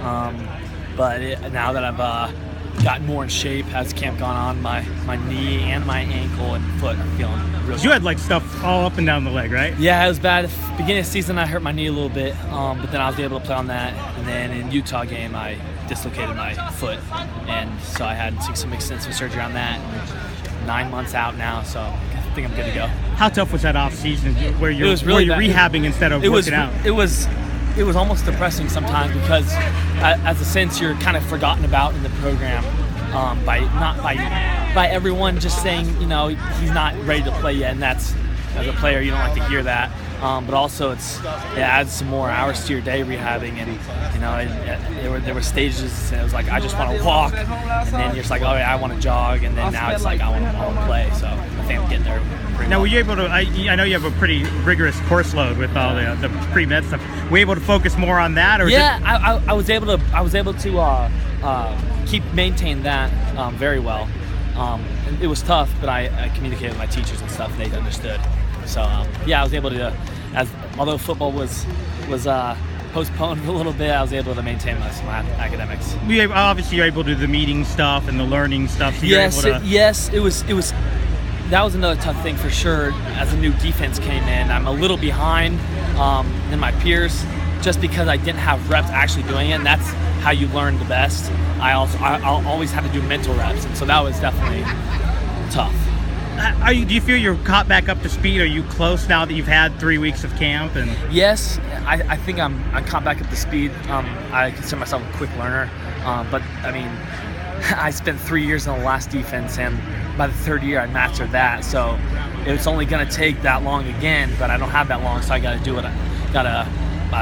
But now that I've gotten more in shape as camp gone on, my knee and my ankle and foot are feeling really. You had like stuff all up and down the leg, right? Yeah, it was bad. Beginning of the season, I hurt my knee a little bit, but then I was able to play on that. And then in Utah game, I dislocated my foot, and so I had some extensive surgery on that. And 9 months out now, so I think I'm good to go. How tough was that off season where you're rehabbing instead of working out? It was almost depressing sometimes because, as a sense, you're kind of forgotten about in the program by everyone just saying, he's not ready to play yet, and that's, as a player, you don't like to hear that. But also, it adds some more hours to your day rehabbing, and there were stages, and it was like I just want to walk, and then you're just like, oh yeah, I want to jog, and then now it's like I want to play. So I think I'm getting there. Now, were you able to? I know you have a pretty rigorous course load with all the pre-med stuff. Were you able to focus more on that, or I was able to maintain that very well. It was tough, but I communicated with my teachers and stuff, and they understood. So I was able to, although football was postponed a little bit, I was able to maintain my academics. Obviously, you're able to do the meeting stuff and the learning stuff. So It was. That was another tough thing for sure. As a new defense came in, I'm a little behind than my peers, just because I didn't have reps actually doing it, and that's how you learn the best. I always had to do mental reps, and so that was definitely tough. Do you feel you're caught back up to speed? Are you close now that you've had 3 weeks of camp? And yes, I think I'm caught back up to speed. I consider myself a quick learner, but I mean, I spent 3 years in the last defense, and by the third year I mastered that. So it's only going to take that long again, but I don't have that long, so I got to do it. Got to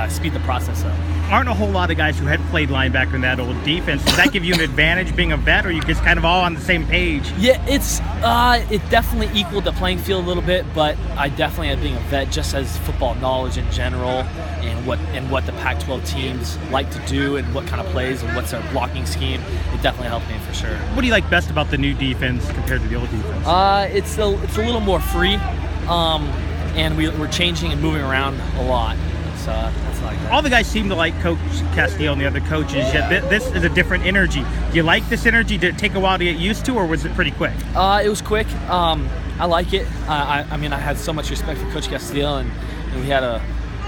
speed the process up. Aren't a whole lot of guys who had played linebacker in that old defense. Does that give you an advantage being a vet, or are you just kind of all on the same page? Yeah, it definitely equaled the playing field a little bit, but I definitely had being a vet just as football knowledge in general, and what the Pac-12 teams like to do, and what kind of plays and what's their blocking scheme. It definitely helped me for sure. What do you like best about the new defense compared to the old defense? It's a little more free, and we're changing and moving around a lot. So that's like that. All the guys seem to like Coach Castile and the other coaches. Yet this is a different energy. Do you like this energy? Did it take a while to get used to, or was it pretty quick? It was quick. I like it. I mean, I had so much respect for Coach Castile, and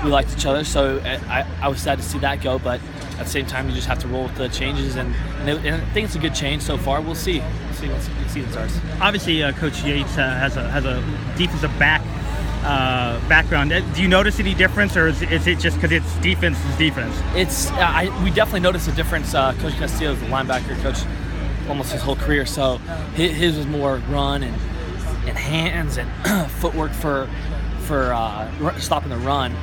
we liked each other. So I was sad to see that go, but at the same time, you just have to roll with the changes, and I think it's a good change so far. We'll see. We'll see once the season starts. Obviously, Coach Yates has a defensive background. Do you notice any difference, or is it just because it's defense is defense? We definitely notice a difference. Coach Castillo is a linebacker coach almost his whole career, so his was more run and hands and footwork for stopping the run.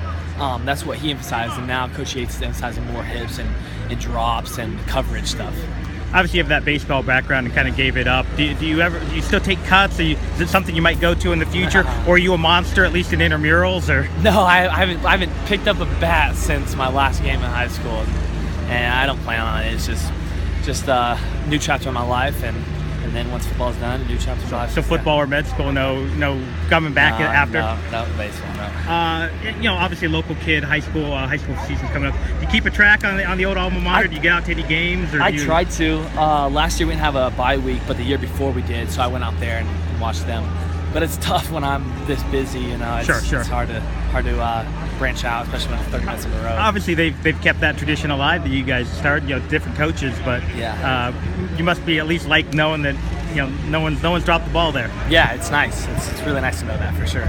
That's what he emphasized, and now Coach Yates is emphasizing more hips and drops and coverage stuff. Obviously, you have that baseball background and kind of gave it up. Do you still take cuts? Is it something you might go to in the future, or are you a monster at least in intramurals? Or no, I haven't picked up a bat since my last game in high school, and I don't plan on it. It's just a new chapter in my life, and then once football's done, a new chapter in my life. So football or med school, no coming back after? No baseball, no. Obviously local kid, high school season's coming up. Do you keep a track on the old alma mater? Do you get out to any games? I tried to. Last year we didn't have a bye week, but the year before we did, so I went out there and watched them. But it's tough when I'm this busy, Sure. It's hard to branch out, especially when it's 30 minutes in a row. Obviously, they've kept that tradition alive that you guys started, different coaches, but you must be at least like knowing that no one's dropped the ball there. Yeah, it's nice. It's really nice to know that for sure.